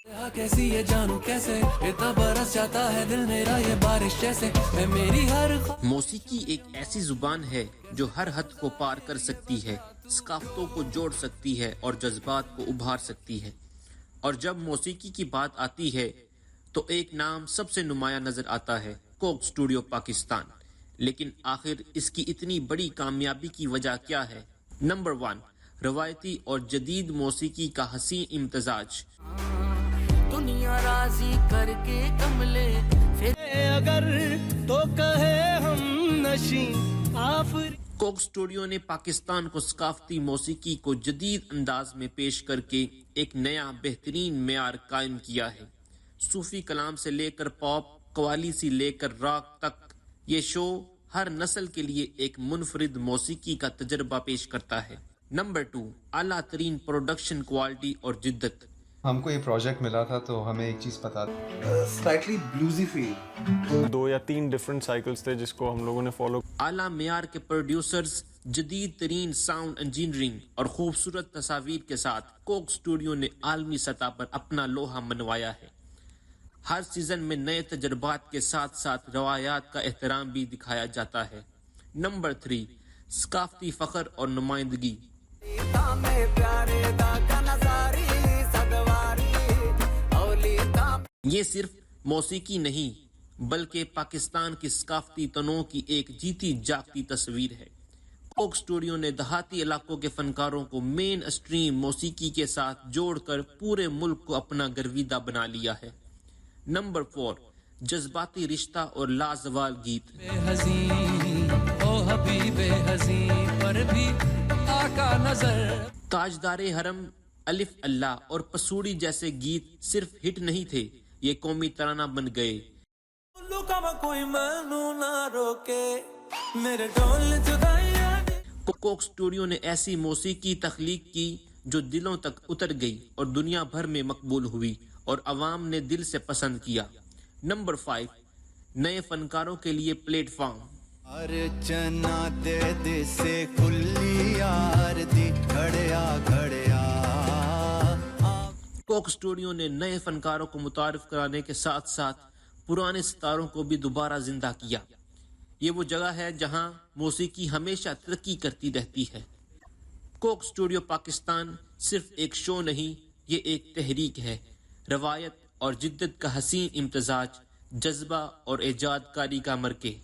कैसी ये जानू कैसे इतना बरस जाता है दिल मेरा ये बारिश जैसे मैं मेरी हर मौसीकी एक ऐसी जुबान है जो हर हद को पार कर सकती है, सकाफतों को जोड़ सकती है और जज्बात को उभार सकती है। और जब मौसीकी की बात आती है तो एक नाम सबसे नुमाया नजर आता है, कोक स्टूडियो पाकिस्तान। लेकिन आखिर इसकी इतनी बड़ी कामयाबी की वजह क्या है? नंबर 1, रवायती और जदीद मौसीकी का हसीन इम्तजाज। दुनिया राजी करके कमले फिर अगर तो कहे हम नशी आफरी। कोक स्टूडियो ने पाकिस्तान को सकाफती मौसीकी को जदीद अंदाज में पेश करके एक नया बेहतरीन मेयार कायम किया है। सूफी कलाम से लेकर पॉप, कवाली से लेकर रॉक तक, ये शो हर नस्ल के लिए एक मुनफरिद मौसीकी का तजर्बा पेश करता है। नंबर 2, आला तरीन प्रोडक्शन क्वालिटी और जिद्दत। हमको ये प्रोजेक्ट मिला था तो हमें एक चीज़ पता स्लाइटली ब्लूजी फील 2 या 3 डिफरेंट साइकिल्स थे जिसको हम लोगों ने फॉलो। आला मेयार के प्रोड्यूसर्स, जदीद तरीन साउंड इंजीनियरिंग और खूबसूरत तस्वीर के साथ कोक स्टूडियो ने आलमी सतह पर अपना लोहा मनवाया है। हर सीजन में नए तजर्बात के साथ साथ रवायात का एहतराम भी दिखाया जाता है। नंबर 3, सकाफती फख्र और नुमाइंदगी। ये सिर्फ मौसीकी नहीं बल्कि पाकिस्तान की सकाफती तनों की एक जीती जागती तस्वीर है। कोक स्टूडियो ने देहाती इलाकों के फनकारों को मेन स्ट्रीम मौसीकी के साथ जोड़कर पूरे मुल्क को अपना गर्विदा बना लिया है। नंबर 4, जज्बाती रिश्ता और लाजवाल गीत। ओ हबीबे हज़ीं पर भी आका नजर। ताजदारे हरम, अलिफ अल्लाह और पसूड़ी जैसे गीत सिर्फ हिट नहीं थे, ये कौमी तराना बन गए। कोई मैनू ना रोके मेरे ढोल जुदाइयां। कोक स्टूडियो ने ऐसी मौसीकी तख्लीक की जो दिलों तक उतर गई और दुनिया भर में मकबूल हुई और अवाम ने दिल से पसंद किया। नंबर 5, नए फनकारों के लिए प्लेटफॉर्म। अर्चना दे दिसे खुली यार दी खड़िया खड़िया। कोक स्टूडियो ने नए फनकारों को मुतारिफ कराने के साथ साथ पुराने सितारों को भी दोबारा जिंदा किया। ये वो जगह है जहां मौसीकी हमेशा तरक्की करती रहती है। कोक स्टूडियो पाकिस्तान सिर्फ एक शो नहीं, ये एक तहरीक है, रवायत और जिद्दत का हसीन इम्तजाज, जज्बा और इजादकारी का मरके,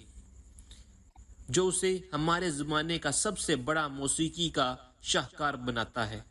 जो उसे हमारे ज़माने का सबसे बड़ा मौसीकी का शाहकार बनाता है।